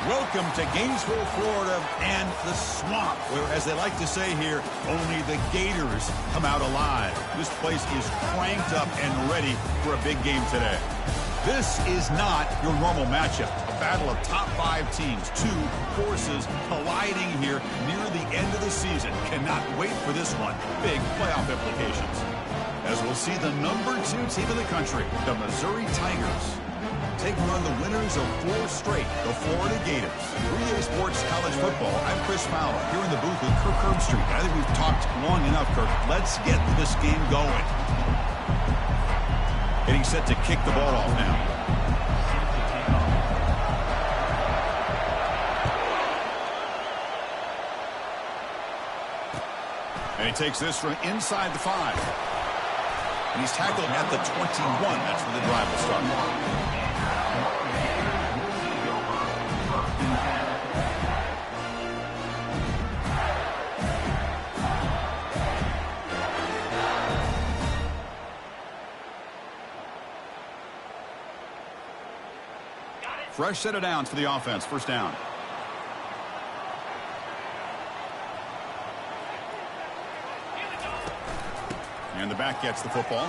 Welcome to Gainesville, Florida, and the swamp, where, as they like to say here, only the Gators come out alive. This place is cranked up and ready for a big game today. This is not your normal matchup. A battle of top 5 teams, 2 forces colliding here near the end of the season. Cannot wait for this one. Big playoff implications. As we'll see the number 2 team in the country, the Missouri Tigers, taking on the winners of 4 straight, the Florida Gators. 3A Sports College Football. I'm Chris Fowler here in the booth with Kirk Herbstreit. I think we've talked long enough, Kirk. Let's get this game going. Getting set to kick the ball off now. And he takes this from inside the 5. And he's tackled at the 21. That's where the drive will start. Fresh set of downs for the offense. First down. And the back gets the football.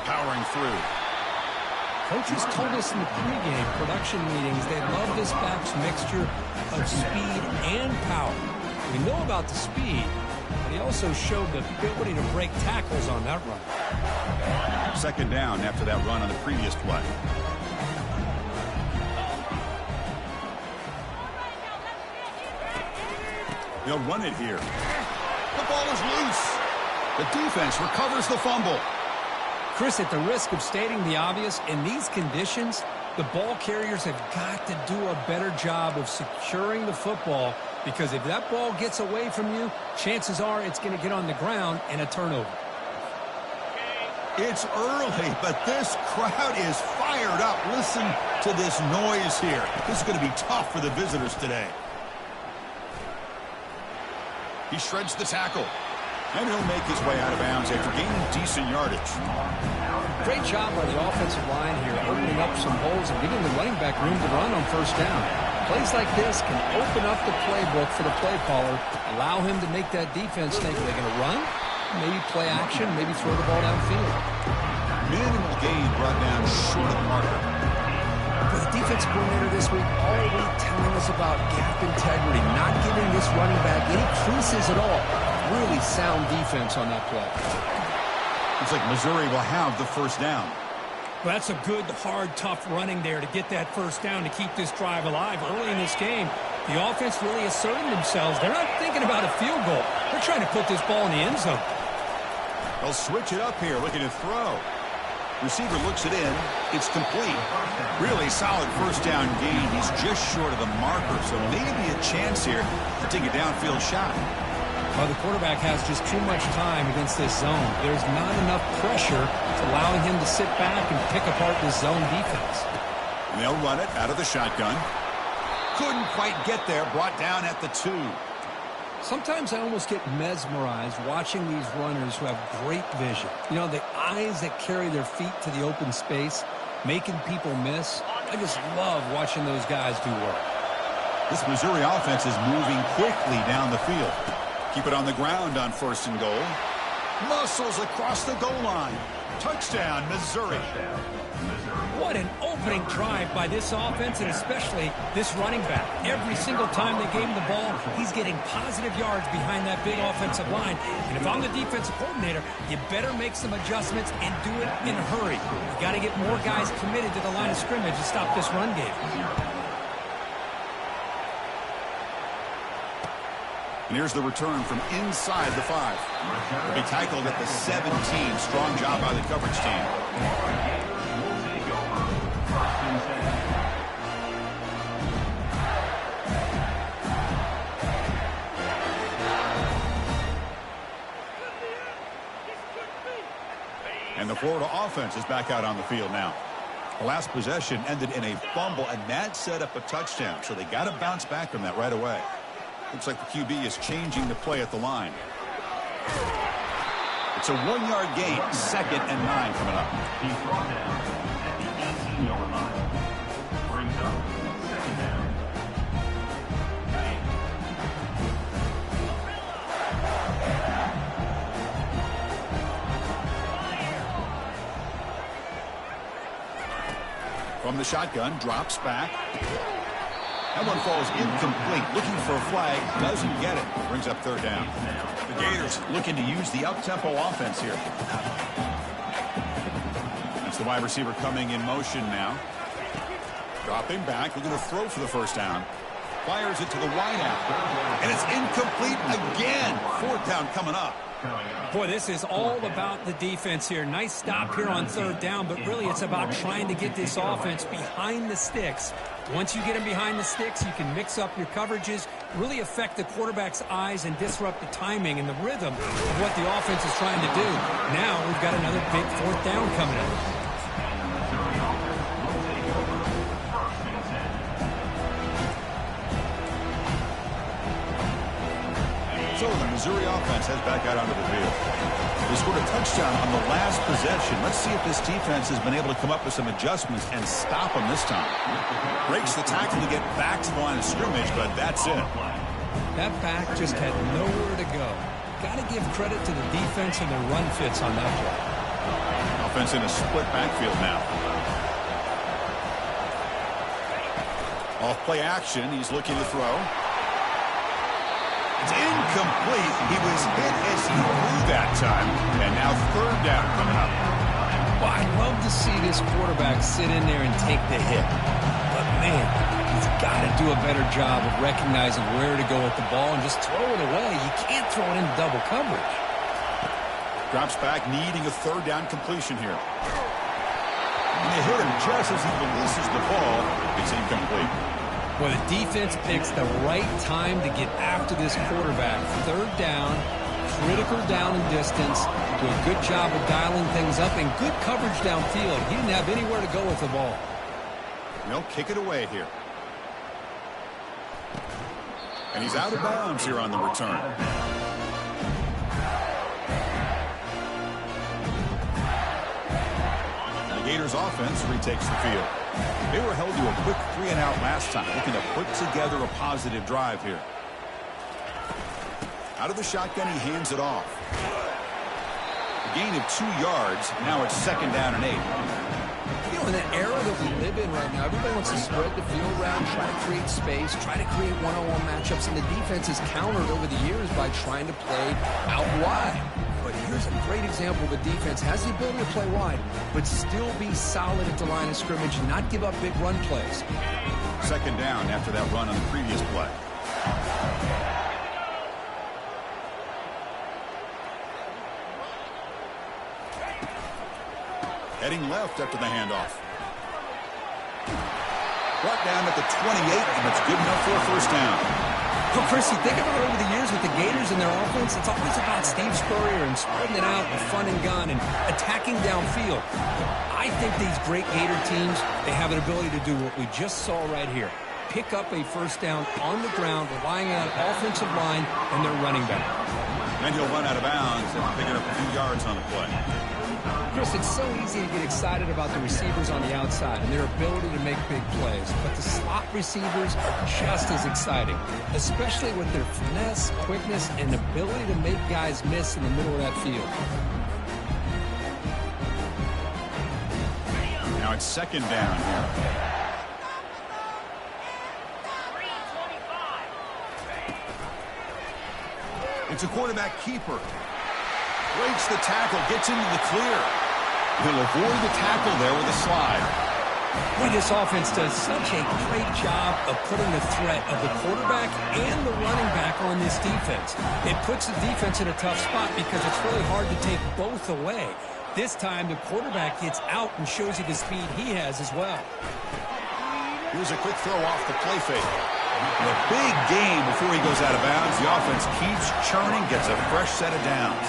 Powering through. Coaches told us in the pregame production meetings they love this back's mixture of speed and power. We know about the speed, but he also showed the ability to break tackles on that run. Second down after that run on the previous play. They'll run it here. The ball is loose. The defense recovers the fumble. Chris, at the risk of stating the obvious, in these conditions, the ball carriers have got to do a better job of securing the football, because if that ball gets away from you, chances are it's going to get on the ground and a turnover. It's early, but this crowd is fired up. Listen to this noise here. This is going to be tough for the visitors today. He shreds the tackle. And he'll make his way out of bounds after gaining decent yardage. Great job by the offensive line here, opening up some holes and giving the running back room to run on first down. Plays like this can open up the playbook for the play caller, allow him to make that defense think, are they going to run? Maybe play action, maybe throw the ball downfield. Minimal gain brought down short of the marker. The defense coordinator this week already telling us about gap integrity, not giving this running back any creases at all. Really sound defense on that play. Looks like Missouri will have the first down. Well, that's a good, hard, tough running there to get that first down to keep this drive alive early in this game. The offense really asserting themselves. They're not thinking about a field goal. They're trying to put this ball in the end zone. They'll switch it up here, looking to throw. Receiver looks it in. It's complete. Really solid first down gain. He's just short of the marker, so maybe a chance here to take a downfield shot. Well, the quarterback has just too much time against this zone. There's not enough pressure allowing him to sit back and pick apart this zone defense. And they'll run it out of the shotgun. Couldn't quite get there. Brought down at the 2. Sometimes I almost get mesmerized watching these runners who have great vision. You know, the eyes that carry their feet to the open space, making people miss. I just love watching those guys do work. This Missouri offense is moving quickly down the field. Keep it on the ground on first and goal. Muscles across the goal line. Touchdown, Missouri. What an opening drive by this offense, and especially this running back. Every single time they gave him the ball, he's getting positive yards behind that big offensive line. And if I'm the defensive coordinator, you better make some adjustments and do it in a hurry. You got to get more guys committed to the line of scrimmage to stop this run game. And here's the return from inside the 5. He'll be tackled at the 17. Strong job by the coverage team. And the Florida offense is back out on the field now. The last possession ended in a fumble, and that set up a touchdown. So they got to bounce back from that right away. Looks like the QB is changing the play at the line. It's a 1-yard gain. 2nd and 9 coming up. He's brought down at the 18-yard line. Brings up 2nd down. From the shotgun, drops back. That one falls incomplete. Looking for a flag, doesn't get it. Brings up third down. The Gators looking to use the up-tempo offense here. That's the wide receiver coming in motion now. Dropping back, looking to throw for the first down. Fires it to the wideout. And it's incomplete again. Fourth down coming up. Boy, this is all about the defense here. Nice stop here on third down, but really it's about trying to get this offense behind the sticks. Once you get them behind the sticks, you can mix up your coverages, really affect the quarterback's eyes and disrupt the timing and the rhythm of what the offense is trying to do. Now we've got another big fourth down coming up. So the Missouri offense heads back out onto the field. They scored a touchdown on the last possession. Let's see if this defense has been able to come up with some adjustments and stop them this time. Breaks the tackle to get back to the line of scrimmage, but that's it. That back just had nowhere to go. Got to give credit to the defense and their run fits on that play. Offense in a split backfield now. Off play action. He's looking to throw. It's incomplete. He was hit as he threw that time. And now third down coming up. Well, I'd love to see this quarterback sit in there and take the hit. But, man, he's got to do a better job of recognizing where to go with the ball and just throw it away. You can't throw it into double coverage. Drops back, needing a third down completion here. And they hit him just as he releases the ball. It's incomplete. Well, the defense picks the right time to get after this quarterback. Third down, critical down and distance. Do a good job of dialing things up and good coverage downfield. He didn't have anywhere to go with the ball. They'll kick it away here. And he's out of bounds here on the return. The Gators offense retakes the field. They were held to a quick 3-and-out last time, looking to put together a positive drive here. Out of the shotgun, he hands it off. A gain of 2 yards. Now it's second down and 8. You know, in the era that we live in right now, everybody wants to spread the field around, try to create space, try to create one-on-one matchups, and the defense has countered over the years by trying to play out wide. But here's a great example of a defense has the ability to play wide, but still be solid at the line of scrimmage and not give up big run plays. Second down after that run on the previous play. Heading left after the handoff. Brought down at the 28, and it's good enough for a first down. Well, Chris, you think about it over the years with the Gators and their offense, it's always about Steve Spurrier and spreading it out and front and gun and attacking downfield. I think these great Gator teams, they have an ability to do what we just saw right here. Pick up a first down on the ground, relying on offensive line and their running back. And he'll run out of bounds and pick it up a few yards on the play. Chris, it's so easy to get excited about the receivers on the outside and their ability to make big plays, but the slot receivers are just as exciting, especially with their finesse, quickness, and ability to make guys miss in the middle of that field. Now it's second down here. It's a quarterback keeper. Breaks the tackle, gets into the clear. He'll avoid the tackle there with a slide. Boy, this offense does such a great job of putting the threat of the quarterback and the running back on this defense. It puts the defense in a tough spot because it's really hard to take both away. This time, the quarterback gets out and shows you the speed he has as well. Here's a quick throw off the play fake. A big gain before he goes out of bounds. The offense keeps churning, gets a fresh set of downs.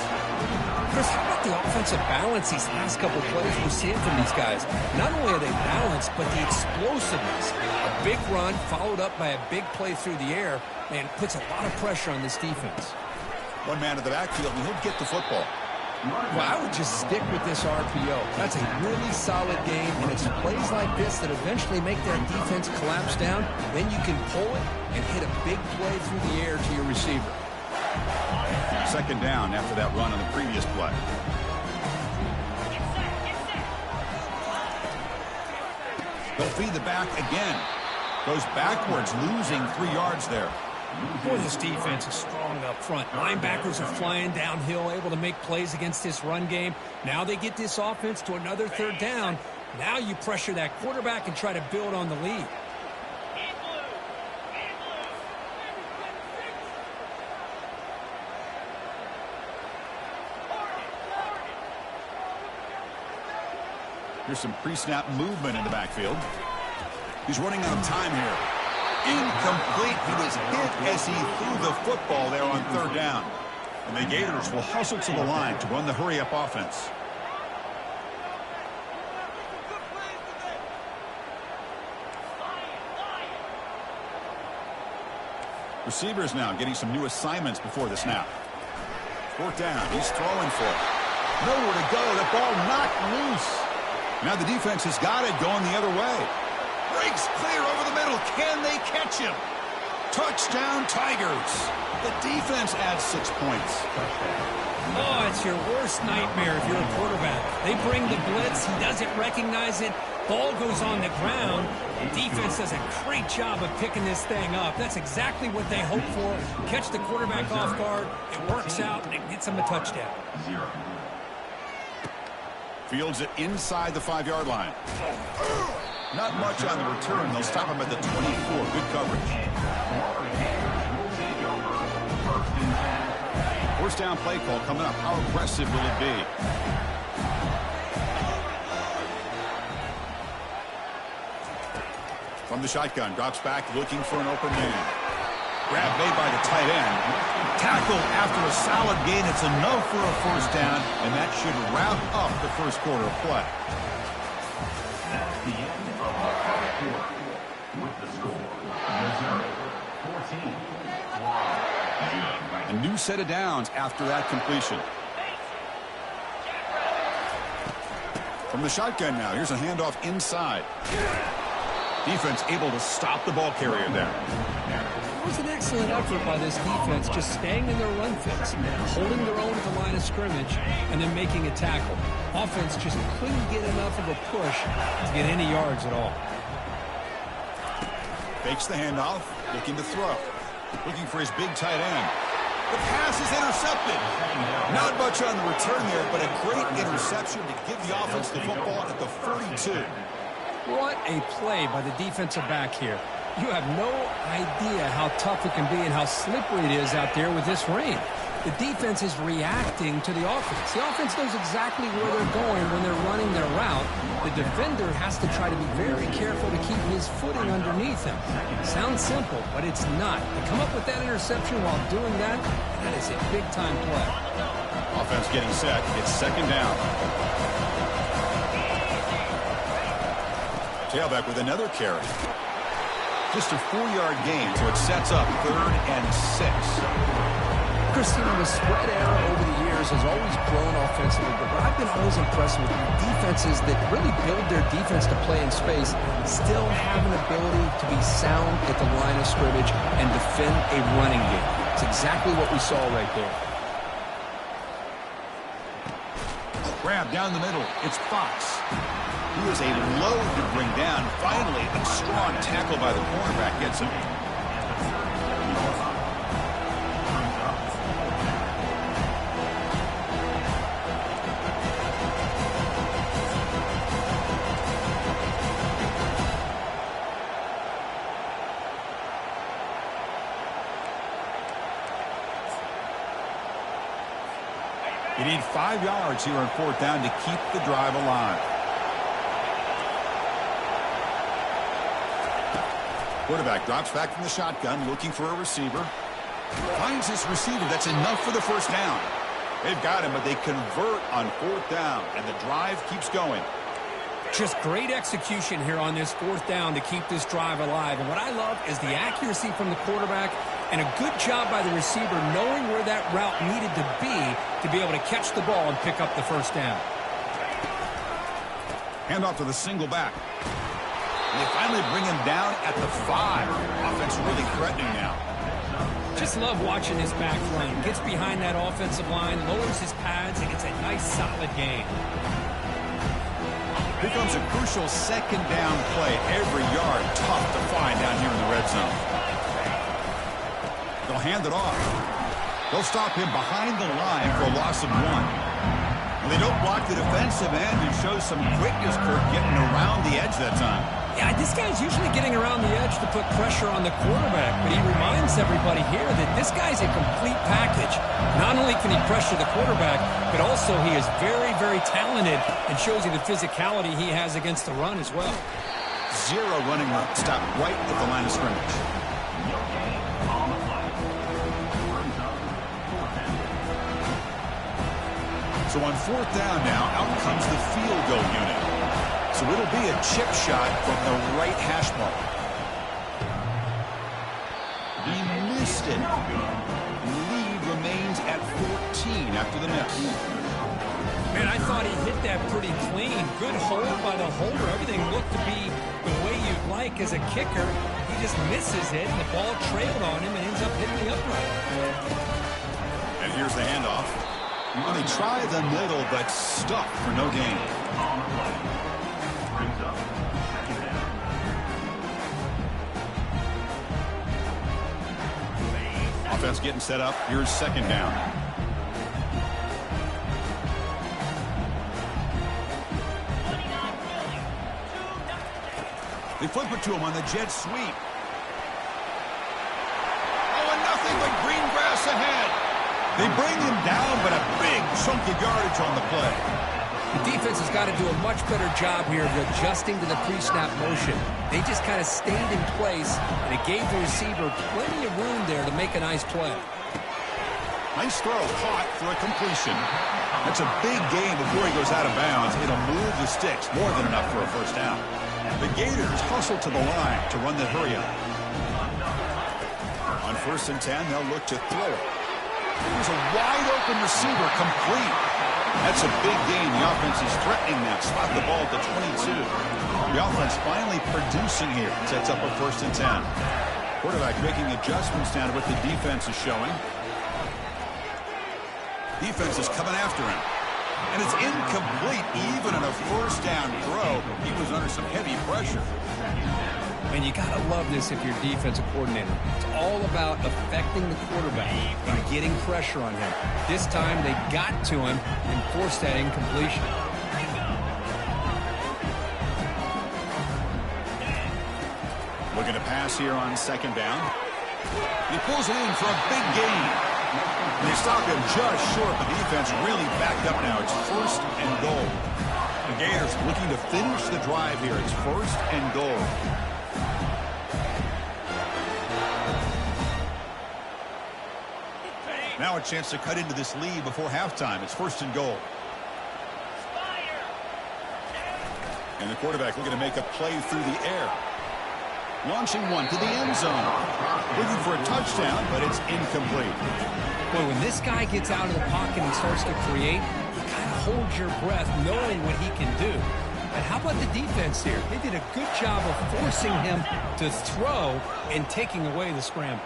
Chris, how about the offensive balance these last couple of plays we're seeing from these guys? Not only are they balanced, but the explosiveness. A big run followed up by a big play through the air, man, puts a lot of pressure on this defense. One man in the backfield, and he'll get the football. Well, I would just stick with this RPO. That's a really solid game, and it's plays like this that eventually make that defense collapse down. Then you can pull it and hit a big play through the air to your receiver. Second down after that run on the previous play. They'll feed the back again. Goes backwards, losing 3 yards there. Boy, this defense is strong up front. Linebackers are flying downhill, able to make plays against this run game. Now they get this offense to another 3rd down. Now you pressure that quarterback and try to build on the lead. Here's some pre-snap movement in the backfield. He's running out of time here. Incomplete. He was hit as he threw the football there on 3rd down. And the Gators will hustle to the line to run the hurry-up offense. Receivers now getting some new assignments before the snap. 4th down. He's throwing for it. Nowhere to go. The ball knocked loose. Now the defense has got it going the other way. Breaks clear over the middle. Can they catch him? Touchdown, Tigers. The defense adds 6 points. Oh, it's your worst nightmare if you're a quarterback. They bring the blitz. He doesn't recognize it. Ball goes on the ground. Defense does a great job of picking this thing up. That's exactly what they hope for. Catch the quarterback off guard. It works out, and it gets them a touchdown. Fields it inside the 5-yard line. Not much on the return. They'll stop him at the 24. Good coverage. 1st down play call coming up. How aggressive will it be? From the shotgun, drops back looking for an open man. Grab made by the tight end. Tackle after a solid gain. It's enough for a 1st down, and that should wrap up the 1st quarter of play. That's the end of the 1st quarter with the score. Missouri 14. A new set of downs after that completion. From the shotgun now, here's a handoff inside. Defense able to stop the ball carrier there. It was an excellent effort by this defense, just staying in their run fix, holding their own at the line of scrimmage, and then making a tackle. Offense just couldn't get enough of a push to get any yards at all. Fakes the handoff, looking to throw. Looking for his big tight end. The pass is intercepted. Not much on the return there, but a great interception to give the offense the football at the 42. What a play by the defensive back here. You have no idea how tough it can be and how slippery it is out there with this rain. The defense is reacting to the offense. The offense knows exactly where they're going when they're running their route. The defender has to try to be very careful to keep his footing underneath him. Sounds simple, but it's not. To come up with that interception while doing that, that is a big-time play. Offense getting set. It's 2nd down. Tailback with another carry. Just a 4-yard gain, so it sets up 3rd and 6. Christina, the spread era over the years has always grown offensively, but what I've been always impressed with defenses that really build their defense to play in space still have an ability to be sound at the line of scrimmage and defend a running game. It's exactly what we saw right there. Grab down the middle. It's Fox. He was a load to bring down. Finally, a strong tackle by the cornerback gets him. You need 5 yards here on 4th down to keep the drive alive. Quarterback drops back from the shotgun, looking for a receiver. Finds his receiver. That's enough for the 1st down. They've got him, but they convert on 4th down, and the drive keeps going. Just great execution here on this 4th down to keep this drive alive. And what I love is the accuracy from the quarterback and a good job by the receiver knowing where that route needed to be able to catch the ball and pick up the 1st down. Handoff to the single back. And they finally bring him down at the 5. Offense really threatening now. Just love watching this back run. Gets behind that offensive line, lowers his pads, and gets a nice solid gain. Here comes a crucial second down play. Every yard tough to find down here in the red zone. They'll hand it off. They'll stop him behind the line for a loss of 1. Well, they don't block the defensive end and show some quickness, Kirk, getting around the edge that time. Yeah, this guy's usually getting around the edge to put pressure on the quarterback, but he reminds everybody here that this guy's a complete package. Not only can he pressure the quarterback, but also he is very, very talented and shows you the physicality he has against the run as well. 0 running room. Stop right at the line of scrimmage. So on 4th down now, out comes the field goal unit. So it'll be a chip shot from the right hash mark. He missed it. Lead remains at 14 after the miss. Man, I thought he hit that pretty clean. Good hold by the holder. Everything looked to be the way you'd like as a kicker. He just misses it, and the ball trailed on him and ends up hitting the upright. And here's the handoff. Well, they try the middle, but stuck for no gain. Offense getting set up. Here's 2nd down. They flip it to him on the jet sweep. Oh, and nothing but green grass ahead. They bring him down, but a big chunk of yardage on the play. The defense has got to do a much better job here of adjusting to the pre-snap motion. They just kind of stayed in place, and it gave the receiver plenty of room there to make a nice play. Nice throw, caught for a completion. That's a big gain before he goes out of bounds. It'll move the sticks, more than enough for a 1st down. The Gators hustle to the line to run that hurry up. On 1st and 10, they'll look to throw it. There's a wide-open receiver, complete. That's a big gain. The offense is threatening now. Spot the ball at the 22. The offense finally producing here. Sets up a 1st and 10. Quarterback making adjustments down to what the defense is showing. Defense is coming after him. And it's incomplete. Even on a 1st down throw, he was under some heavy pressure. And you got to love this if you're defensive coordinator. It's all about affecting the quarterback and getting pressure on him. This time they got to him and forced that incompletion. Looking to pass here on 2nd down. He pulls it in for a big gain. And they stop him just short. The defense really backed up now. It's 1st and goal. The Gators looking to finish the drive here. It's 1st and goal. Now a chance to cut into this lead before halftime. It's 1st and goal. And the quarterback looking to make a play through the air. Launching one to the end zone. Looking for a touchdown, but it's incomplete. Boy, when this guy gets out of the pocket and starts to create, you kind of hold your breath knowing what he can do. But how about the defense here? They did a good job of forcing him to throw and taking away the scramble.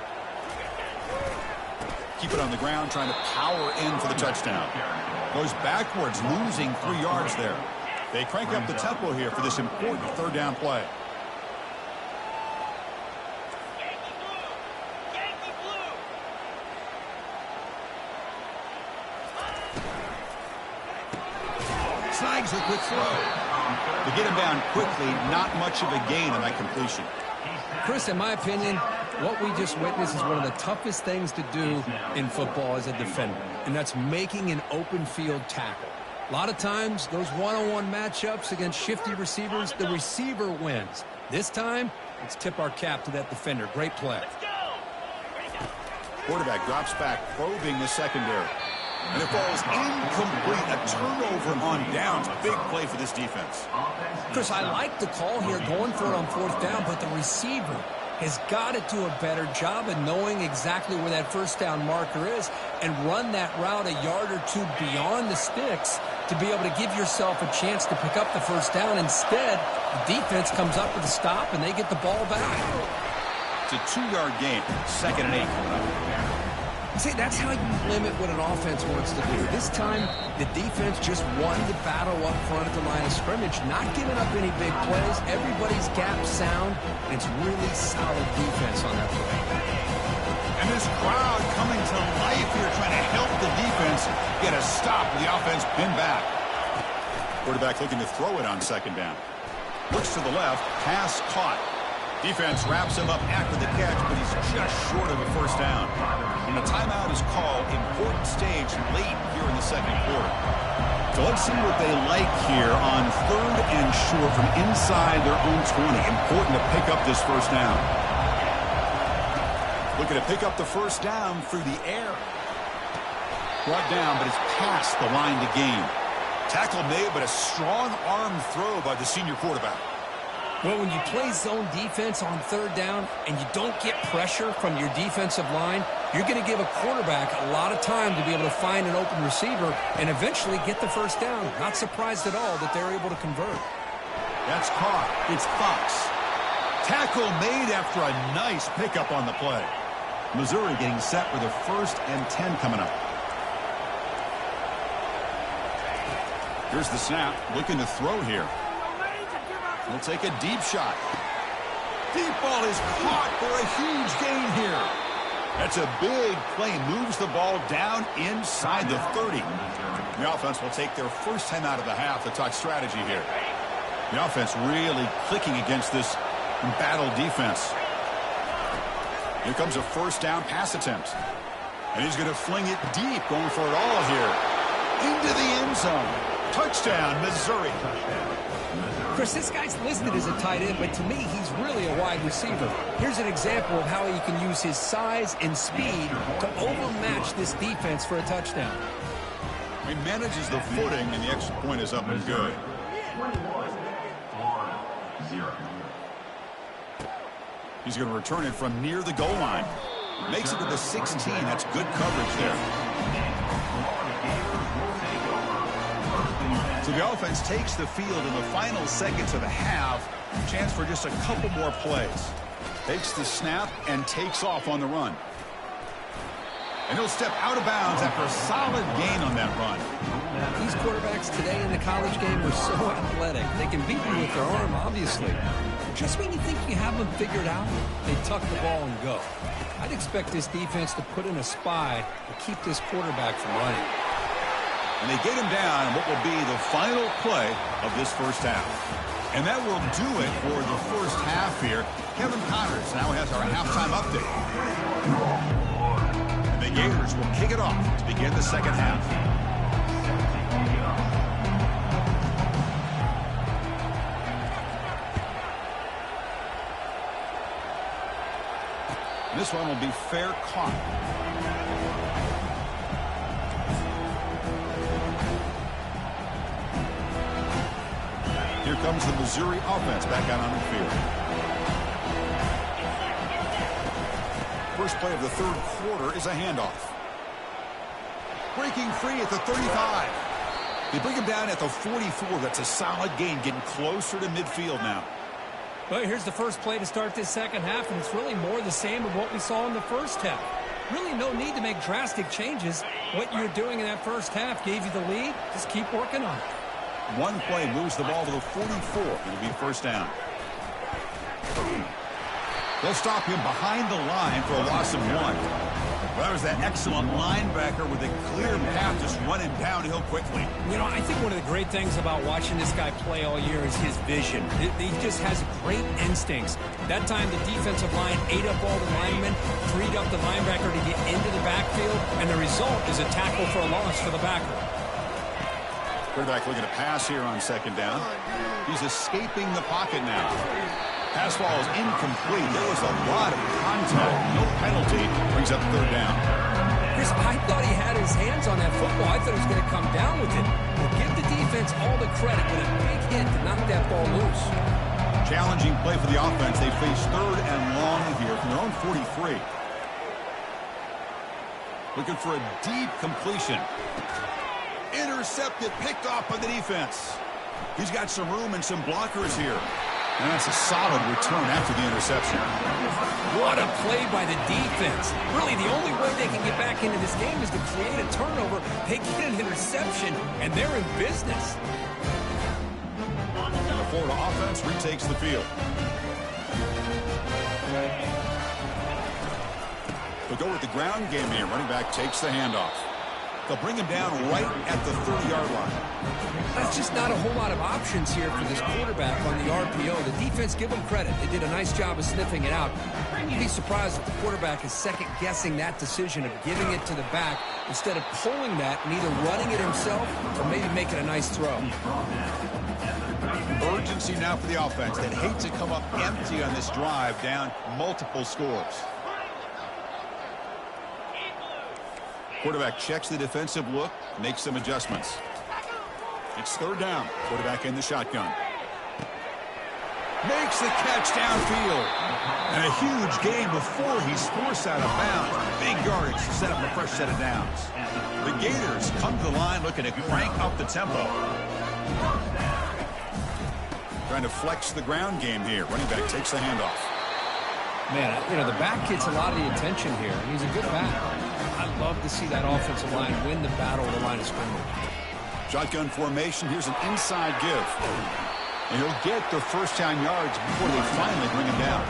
Keep it on the ground, trying to power in for the touchdown. Goes backwards, losing 3 yards there. They crank up the tempo here for this important 3rd down play. Snags a quick throw. To get him down quickly, not much of a gain on that completion. Chris, in my opinion, what we just witnessed is one of the toughest things to do in football as a defender, and that's making an open field tackle. A lot of times, those one-on-one matchups against shifty receivers, the receiver wins. This time, let's tip our cap to that defender. Great play. Quarterback drops back, probing the secondary. And it falls incomplete. A turnover on downs. Big play for this defense. Chris, I like the call here, going for it on 4th down, but the receiver has got to do a better job of knowing exactly where that 1st down marker is and run that route a yard or 2 beyond the sticks to be able to give yourself a chance to pick up the 1st down. Instead, the defense comes up with a stop, and they get the ball back. It's a 2-yard gain. 2nd and 8 coming up. See, that's how you limit what an offense wants to do. This time, the defense just won the battle up front at the line of scrimmage, not giving up any big plays. Everybody's gap sound, and it's really solid defense on that play. And this crowd coming to life here, trying to help the defense get a stop with the offense pinned back. Quarterback looking to throw it on second down. Looks to the left, pass caught. Defense wraps him up after the catch, but he's just short of a first down. And a timeout is called. Important stage late here in the second quarter. So let's see what they like here on third and short from inside their own 20. Important to pick up this first down. Looking to pick up the first down through the air. Brought down, but it's past the line to gain. Tackle made, but a strong arm throw by the senior quarterback. Well, when you play zone defense on third down and you don't get pressure from your defensive line, you're going to give a quarterback a lot of time to be able to find an open receiver and eventually get the first down. Not surprised at all that they're able to convert. That's caught. It's Fox. Tackle made after a nice pickup on the play. Missouri getting set with a 1st and 10 coming up. Here's the snap. Looking to throw here. He'll take a deep shot. Deep ball is caught for a huge gain here. That's a big play. Moves the ball down inside the 30. The offense will take their first time out of the half to talk strategy here. The offense really clicking against this embattled defense. Here comes a first down pass attempt. And he's going to fling it deep, going for it all here. Into the end zone. Touchdown, Missouri. Chris, this guy's listed as a tight end, but to me, he's really a wide receiver. Here's an example of how he can use his size and speed to overmatch this defense for a touchdown. He manages the footing, and the extra point is up and good. 21-0. He's going to return it from near the goal line. Makes it to the 16. That's good coverage there. So the offense takes the field in the final seconds of the half. Chance for just a couple more plays. Takes the snap and takes off on the run. And he'll step out of bounds after a solid gain on that run. These quarterbacks today in the college game are so athletic. They can beat you with their arm, obviously. Just when you think you have them figured out, they tuck the ball and go. I'd expect this defense to put in a spy to keep this quarterback from running. And they get him down in what will be the final play of this first half. And that will do it for the first half here. Kevin Connors now has our halftime update. And the Gators will kick it off to begin the second half. And this one will be fair caught. Here comes the Missouri offense back out on the field. First play of the third quarter is a handoff. Breaking free at the 35. They bring him down at the 44. That's a solid gain, getting closer to midfield now. Well, here's the first play to start this second half, and it's really more the same of what we saw in the first half. Really no need to make drastic changes. What you're doing in that first half gave you the lead. Just keep working on it. One play moves the ball to the 44. It'll be first down. They'll stop him behind the line for a loss of 1. Well, that was that excellent linebacker with a clear path just running downhill quickly. You know, I think one of the great things about watching this guy play all year is his vision. He just has great instincts. That time the defensive line ate up all the linemen, freed up the linebacker to get into the backfield, and the result is a tackle for a loss for the backer. Quarterback looking to pass here on second down. He's escaping the pocket now. Pass ball is incomplete. There was a lot of contact. No penalty. Brings up third down. Chris, I thought he had his hands on that football. I thought he was going to come down with it. Well, give the defense all the credit with a big hit to knock that ball loose. Challenging play for the offense. They face third and long here from their own 43. Looking for a deep completion. Intercepted, picked off by the defense. He's got some room and some blockers here. And that's a solid return after the interception. What a play by the defense. Really, the only way they can get back into this game is to create a turnover. They get an interception, and they're in business. And the Florida offense retakes the field. They'll go with the ground game here. Running back takes the handoff. They'll bring him down right at the 30-yard line. That's just not a whole lot of options here for this quarterback on the RPO. The defense, give them credit. They did a nice job of sniffing it out. You'd be surprised if the quarterback is second-guessing that decision of giving it to the back instead of pulling that and either running it himself or maybe making a nice throw. Urgency now for the offense that hate to come up empty on this drive, down multiple scores. Quarterback checks the defensive look, makes some adjustments. It's third down. Quarterback in the shotgun. Makes the catch downfield. And a huge gain before he's forced out of bounds. Big yardage to set up a fresh set of downs. The Gators come to the line looking to crank up the tempo. Trying to flex the ground game here. Running back takes the handoff. Man, you know, the back gets a lot of the attention here. He's a good back. I'd love to see that offensive line win the battle of the line of scrimmage. Shotgun formation. Here's an inside give. And he'll get the first down yards before they finally bring him down.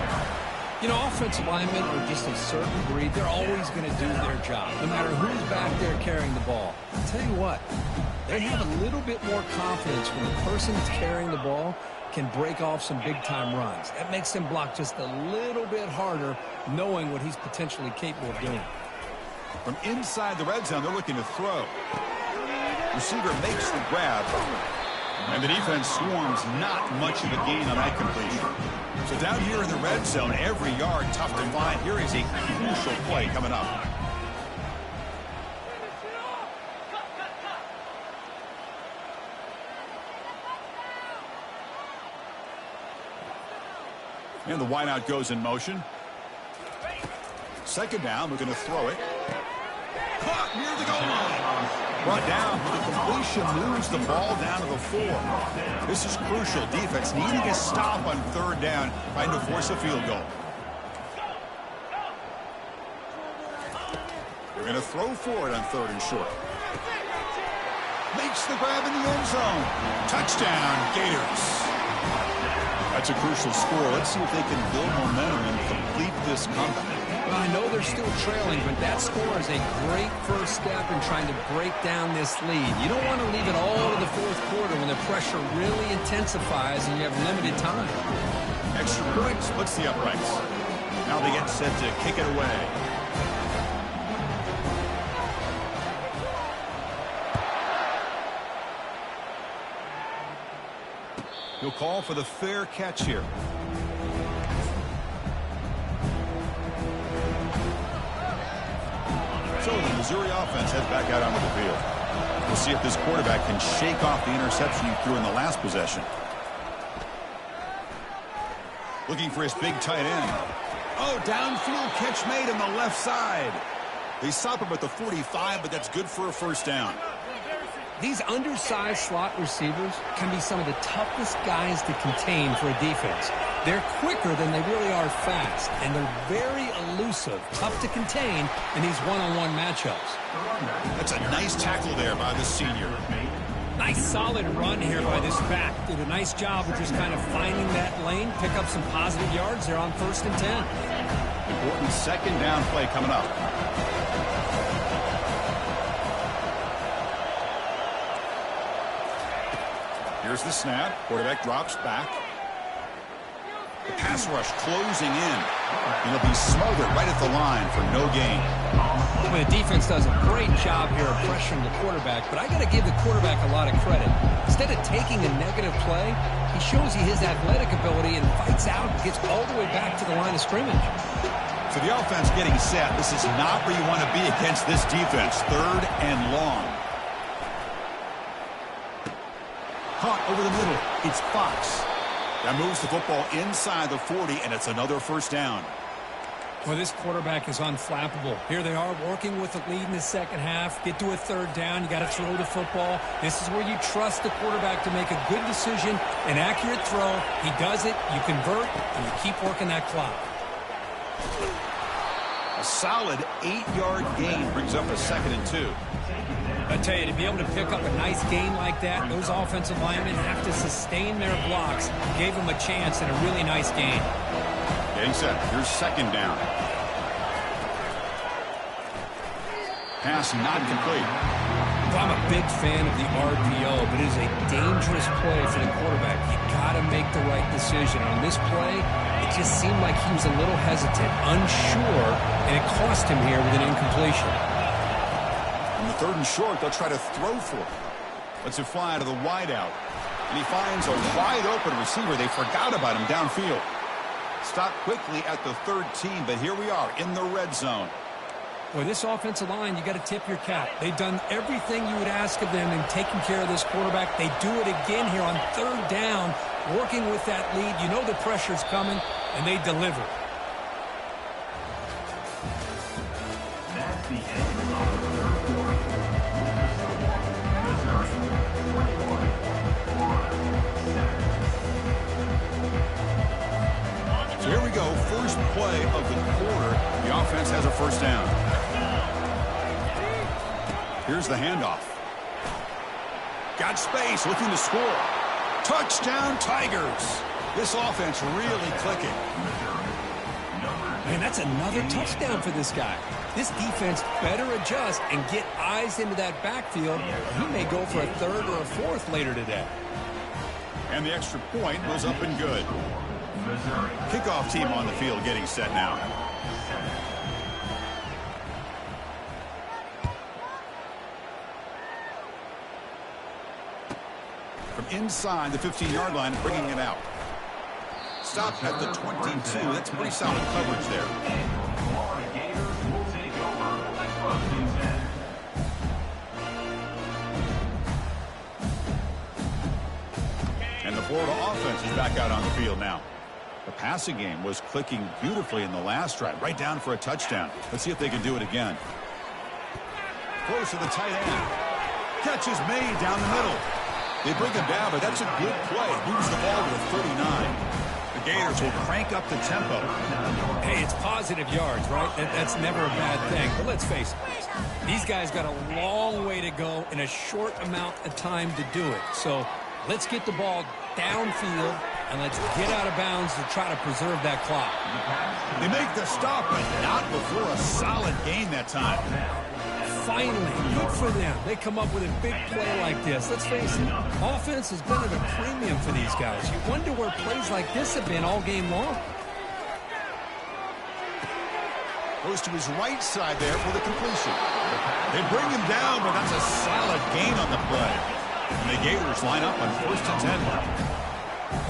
You know, offensive linemen are just a certain breed. They're always going to do their job, no matter who's back there carrying the ball. I'll tell you what, they have a little bit more confidence when the person that's carrying the ball can break off some big-time runs. That makes them block just a little bit harder, knowing what he's potentially capable of doing. From inside the red zone, they're looking to throw. Receiver makes the grab. And the defense swarms, not much of a gain on that completion. So down here in the red zone, every yard tough to find. Here is a crucial play coming up. And the wideout goes in motion. Second down, we're going to throw it. Caught near the goal line. Brought down for the completion, moves the ball down to the 4. This is crucial. Defense needing a stop on third down, trying to force a field goal. They're going to throw for it on third and short. Makes the grab in the end zone. Touchdown, Gators. That's a crucial score. Let's see if they can build momentum and complete this comeback. Well, I know they're still trailing, but that score is a great first step in trying to break down this lead. You don't want to leave it all to the fourth quarter when the pressure really intensifies and you have limited time. Extra point splits the uprights. Now they get set to kick it away. He'll call for the fair catch here. So the Missouri offense heads back out onto the field. We'll see if this quarterback can shake off the interception he threw in the last possession. Looking for his big tight end. Oh, downfield catch made on the left side. They stop him at the 45, but that's good for a first down. These undersized slot receivers can be some of the toughest guys to contain for a defense. They're quicker than they really are fast, and they're very elusive, tough to contain in these one-on-one matchups. That's a nice tackle there by the senior. Nice solid run here by this back. Did a nice job of just kind of finding that lane, pick up some positive yards there on 1st and 10. Important second down play coming up. Here's the snap. Quarterback drops back. The pass rush closing in. And he'll be smothered right at the line for no gain. Well, the defense does a great job here of pressuring the quarterback, but I got to give the quarterback a lot of credit. Instead of taking a negative play, he shows you his athletic ability and fights out and gets all the way back to the line of scrimmage. So the offense getting set. This is not where you want to be against this defense. Third and long. Caught over the middle. It's Fox. That moves the football inside the 40, and it's another first down. Well, this quarterback is unflappable. Here they are working with the lead in the second half. Get to a third down. You got to throw the football. This is where you trust the quarterback to make a good decision, an accurate throw. He does it, you convert, and you keep working that clock. A solid 8-yard gain brings up a 2nd and 2. I tell you, to be able to pick up a nice gain like that, those offensive linemen have to sustain their blocks. Gave them a chance and a really nice gain. Getting set. Here's 2nd down. Pass not complete. Well, I'm a big fan of the RPO, but it is a dangerous play for the quarterback. You got to make the right decision. On this play, it just seemed like he was a little hesitant, unsure, and it cost him here with an incompletion. On the 3rd and short, they'll try to throw for it. Lets it fly to the wideout. And he finds a wide-open receiver. They forgot about him downfield. Stopped quickly at the 13, but here we are in the red zone. Boy, this offensive line, you got to tip your cap. They've done everything you would ask of them in taking care of this quarterback. They do it again here on 3rd down, working with that lead. You know the pressure's coming, and they deliver. That's the end of the 3rd quarter. Missouri 21, So here we go, first play of the quarter. The offense has a 1st down. Here's the handoff. Got space, looking to score. Touchdown, Tigers. This offense really clicking. Man, that's another touchdown for this guy. This defense better adjust and get eyes into that backfield. He may go for a 3rd or a 4th later today. And the extra point was up and good. Kickoff team on the field getting set now. From inside the 15-yard line, bringing it out. Stopped at the 22. That's pretty solid coverage there. And the Florida offense is back out on the field now. The passing game was clicking beautifully in the last drive, right down for a touchdown. Let's see if they can do it again. Close to the tight end. Catch is made down the middle. They bring him down, but that's a good play. Moves the ball to the 39. The Gators will crank up the tempo. Hey, it's positive yards, right? That's never a bad thing. But let's face it, these guys got a long way to go in a short amount of time to do it. So let's get the ball downfield, and let's get out of bounds to try to preserve that clock. They make the stop, but not before a solid gain that time. Finally, good for them. They come up with a big play like this. Let's face it, offense has been at a premium for these guys. You wonder where plays like this have been all game long. Goes to his right side there for the completion. They bring him down, but that's a solid gain on the play. And the Gators line up on 1st and 10.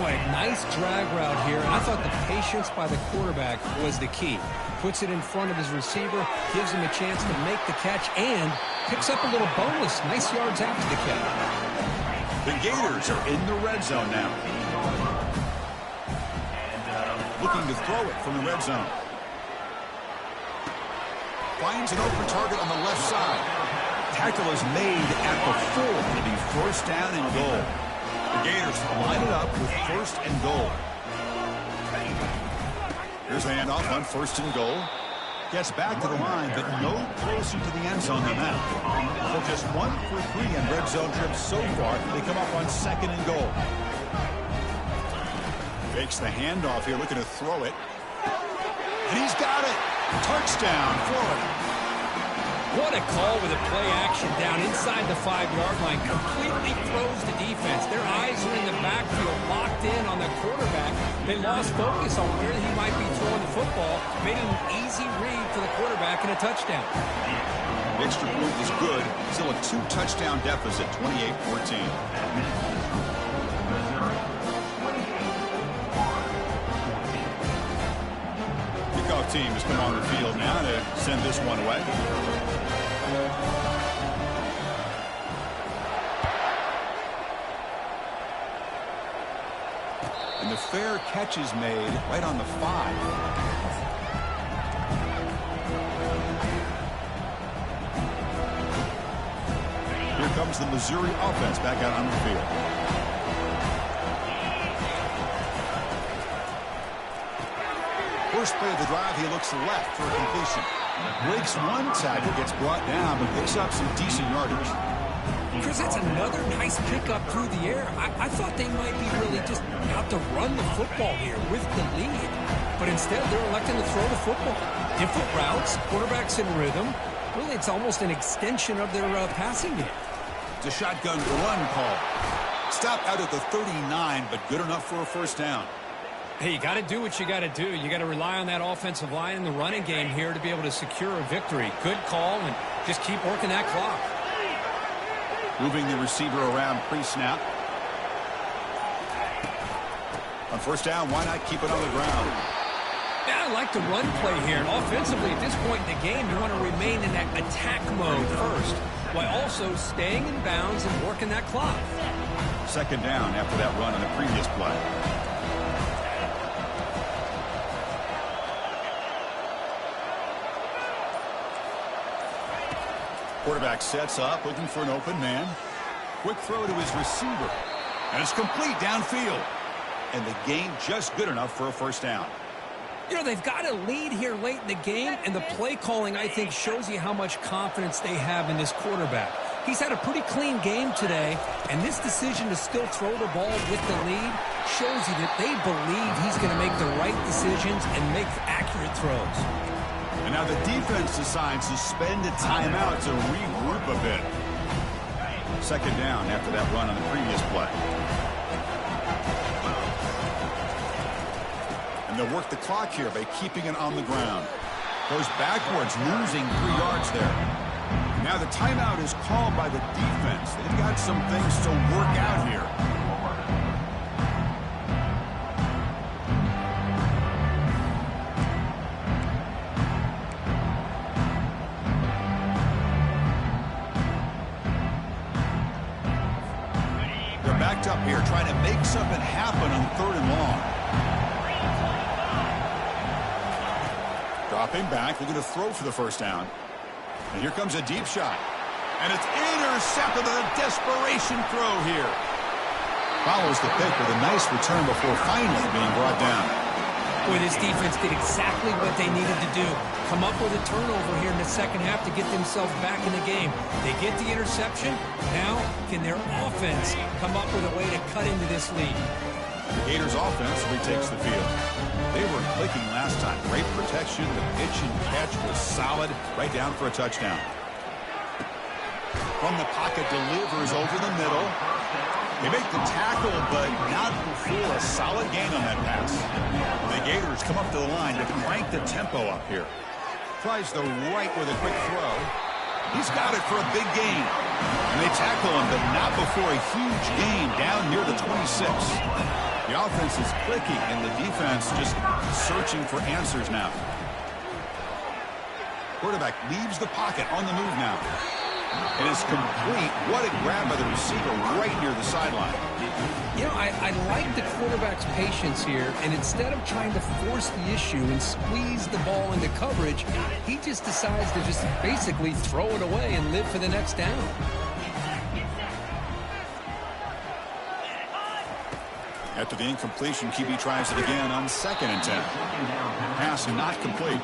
Boy, nice drag route here, and I thought the patience by the quarterback was the key. Puts it in front of his receiver, gives him a chance to make the catch, and picks up a little bonus. Nice yards after the catch. The Gators are in the red zone now. Looking to throw it from the red zone. Finds an open target on the left side. Tackle is made at the 4. It'll be 1st down and goal. The Gators line it up with 1st and goal. Here's the handoff on 1st and goal. Gets back to the line, but no closer to the end zone than that. So just 1 for 3 in red zone trips so far. They come up on 2nd and goal. Fakes the handoff here, looking to throw it. And he's got it. Touchdown, Florida. What a call with a play action down inside the 5-yard line. Completely throws the defense. Their eyes are in the backfield, locked in on the quarterback. They lost focus on where he might be throwing the football. Made an easy read for the quarterback and a touchdown. The extra point was good. Still a 2-touchdown deficit, 28-14. Kickoff team has come on the field now to send this one away. And the fair catch is made right on the 5. comes the Missouri offense back out on the field. First play of the drive, he looks left for a completion. Breaks one tackle, gets brought down, but picks up some decent yardage. Chris, that's another nice pickup through the air. I thought they might be really just out to run the football here with the lead. But instead, they're electing to throw the football. Different routes, quarterbacks in rhythm. Really, it's almost an extension of their passing game. It's a shotgun run call. Stop out at the 39, but good enough for a first down. Hey, you got to do what you got to do. You got to rely on that offensive line in the running game here to be able to secure a victory. Good call, and just keep working that clock. Moving the receiver around pre-snap. On first down, why not keep it on the ground? Yeah, I like the run play here. And offensively, at this point in the game, you want to remain in that attack mode first, while also staying in bounds and working that clock. Second down after that run on the previous play. Quarterback sets up, looking for an open man. Quick throw to his receiver. And it's complete downfield. And the gain just good enough for a first down. You know, they've got a lead here late in the game, and the play calling, I think, shows you how much confidence they have in this quarterback. He's had a pretty clean game today, and this decision to still throw the ball with the lead shows you that they believe he's going to make the right decisions and make accurate throws. And now the defense decides to spend a timeout to regroup a bit. Second down after that run on the previous play. And they'll work the clock here by keeping it on the ground. Goes backwards, losing 3 yards there. Now the timeout is called by the defense. They've got some things to work out here. They're backed up here trying to make something happen on third and long. Dropping back, looking to throw for the first down. And here comes a deep shot. And it's intercepted with a desperation throw here. Follows the pick with a nice return before finally being brought down. Boy, this defense did exactly what they needed to do. Come up with a turnover here in the second half to get themselves back in the game. They get the interception. Now, can their offense come up with a way to cut into this lead? The Gators offense retakes the field. They were clicking last time. Great protection. The pitch and catch was solid. Right down for a touchdown. From the pocket, delivers over the middle. They make the tackle, but not before a solid gain on that pass. The Gators come up to the line to crank the tempo up here. Tries the right with a quick throw. He's got it for a big gain. And they tackle him, but not before a huge gain down near the 26. The offense is clicking, and the defense just searching for answers now. Quarterback leaves the pocket on the move now. It is complete. What a grab by the receiver right near the sideline. You know, I like the quarterback's patience here, and instead of trying to force the issue and squeeze the ball into coverage, he just decides to just basically throw it away and live for the next down. After the incompletion, QB tries it again on 2nd and 10. Pass not complete.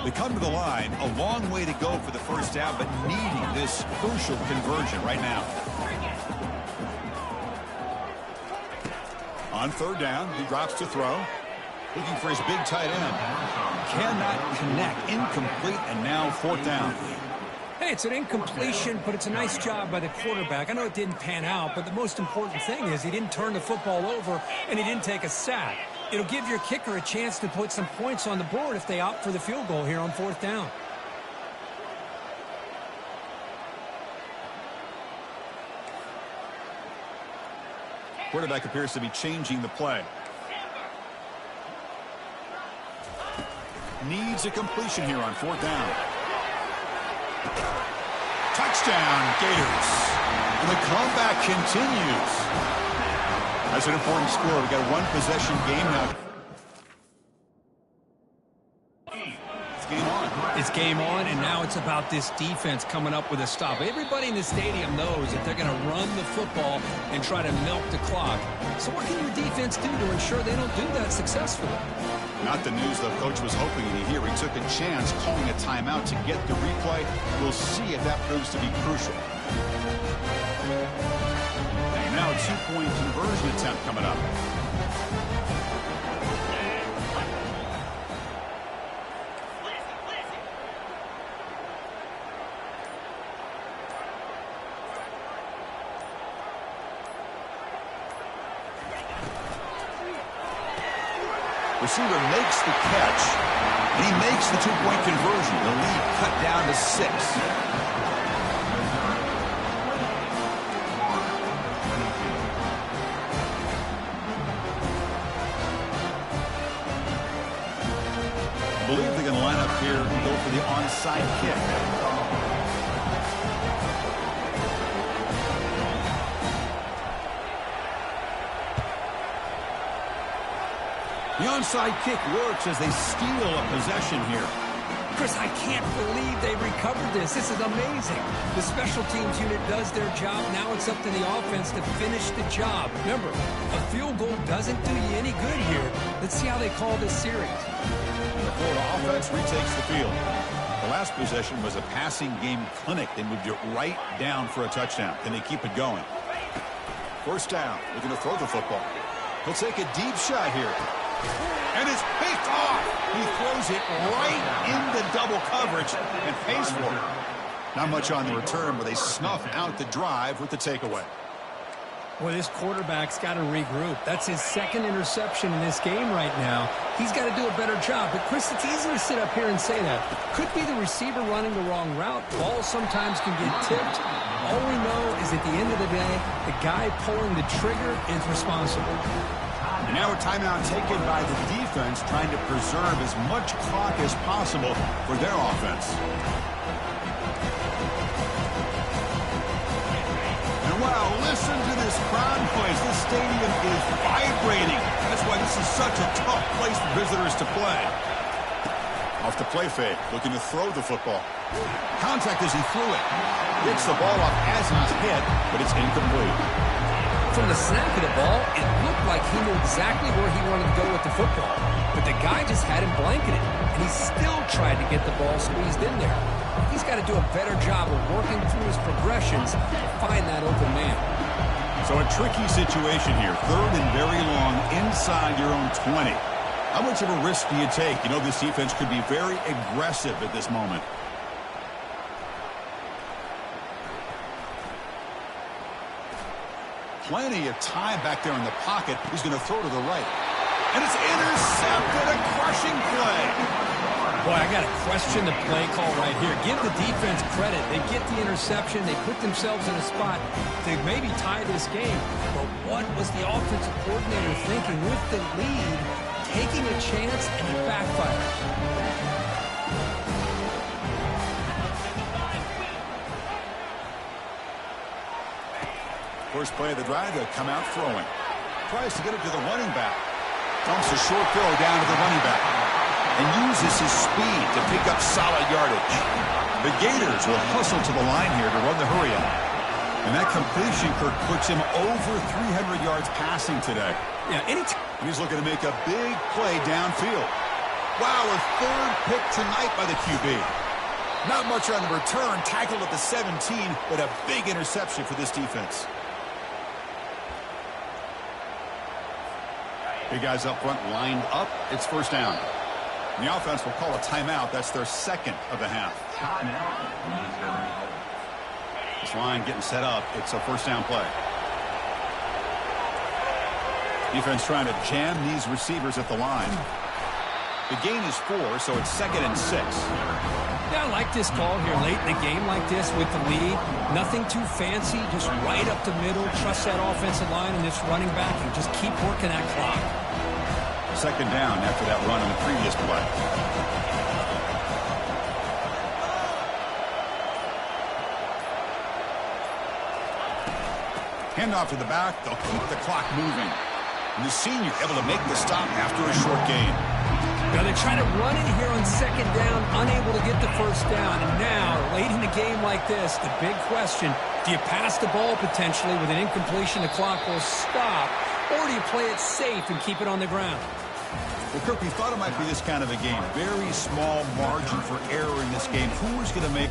They come to the line, a long way to go for the first down, but needing this crucial conversion right now. On third down, he drops to throw. Looking for his big tight end. Cannot connect. Incomplete, and now 4th down. Hey, it's an incompletion, but it's a nice job by the quarterback. I know it didn't pan out, but the most important thing is he didn't turn the football over and he didn't take a sack. It'll give your kicker a chance to put some points on the board if they opt for the field goal here on 4th down. Quarterback appears to be changing the play. Needs a completion here on 4th down. Touchdown, Gators. And the comeback continues. That's an important score. We've got a 1-possession game now. game on. It's game on, and now it's about this defense coming up with a stop. Everybody in the stadium knows that they're going to run the football and try to milk the clock. So what can your defense do to ensure they don't do that successfully? Not the news the coach was hoping to hear. He took a chance calling a timeout to get the replay. We'll see if that proves to be crucial. And now a two-point conversion attempt coming up. Receiver makes the catch, and he makes the two-point conversion. The lead cut down to 6. I believe they're going to line up here and go for the onside kick. The onside kick works as they steal a possession here. Chris, I can't believe they recovered this. This is amazing. The special teams unit does their job. Now it's up to the offense to finish the job. Remember, a field goal doesn't do you any good here. Let's see how they call this series. And the Florida offense retakes the field. The last possession was a passing game clinic. They moved it right down for a touchdown. Can they keep it going? First down. They're going to throw the football. He'll take a deep shot here. And it's picked off. He throws it right into double coverage and pays for it. Not much on the return, but they snuff out the drive with the takeaway. Well, this quarterback's got to regroup. That's his second interception in this game right now. He's got to do a better job. But, Chris, it's easy to sit up here and say that. Could be the receiver running the wrong route. Balls sometimes can get tipped. All we know is at the end of the day, the guy pulling the trigger is responsible. And now a timeout taken by the defense, trying to preserve as much clock as possible for their offense. And wow, listen to this crowd noise. This stadium is vibrating. That's why this is such a tough place for visitors to play. Off the play fake, looking to throw the football. Contact as he threw it. Gets the ball off as he's hit, but it's incomplete. From the snap of the ball, it looked like he knew exactly where he wanted to go with the football. But the guy just had him blanketed, and he still tried to get the ball squeezed in there. He's got to do a better job of working through his progressions to find that open man. So a tricky situation here. Third and very long inside your own 20. How much of a risk do you take? You know, this defense could be very aggressive at this moment. Plenty of time back there in the pocket. He's going to throw to the right. And it's intercepted. A crushing play. Boy, I got to question the play call right here. Give the defense credit. They get the interception. They put themselves in a spot to maybe tie this game. But what was the offensive coordinator thinking with the lead, taking a chance, and it backfired? First play of the drive, they'll come out throwing. Tries to get it to the running back. Dumps a short throw down to the running back. And uses his speed to pick up solid yardage. The Gators will hustle to the line here to run the hurry up. And that completion, Kirk, puts him over 300 yards passing today. Yeah, He's looking to make a big play downfield. Wow, a third pick tonight by the QB. Not much on the return. Tackled at the 17, but a big interception for this defense. Big guys up front lined up. It's first down. And the offense will call a timeout. That's their second of the half. This line getting set up. It's a first down play. Defense trying to jam these receivers at the line. The gain is 4, so it's 2nd and 6. Yeah, I like this call here late in the game like this with the lead. Nothing too fancy, just right up the middle. Trust that offensive line and this running back and just keep working that clock. Second down after that run on the previous play. Handoff to the back. They'll keep the clock moving. And the senior able to make the stop after a short gain. Now they try to run it here on second down, unable to get the first down. And now, late in a game like this, the big question, do you pass the ball potentially with an incompletion, the clock will stop, or do you play it safe and keep it on the ground? Well, Kirk, we thought it might be this kind of a game. Very small margin for error in this game. Who is going to make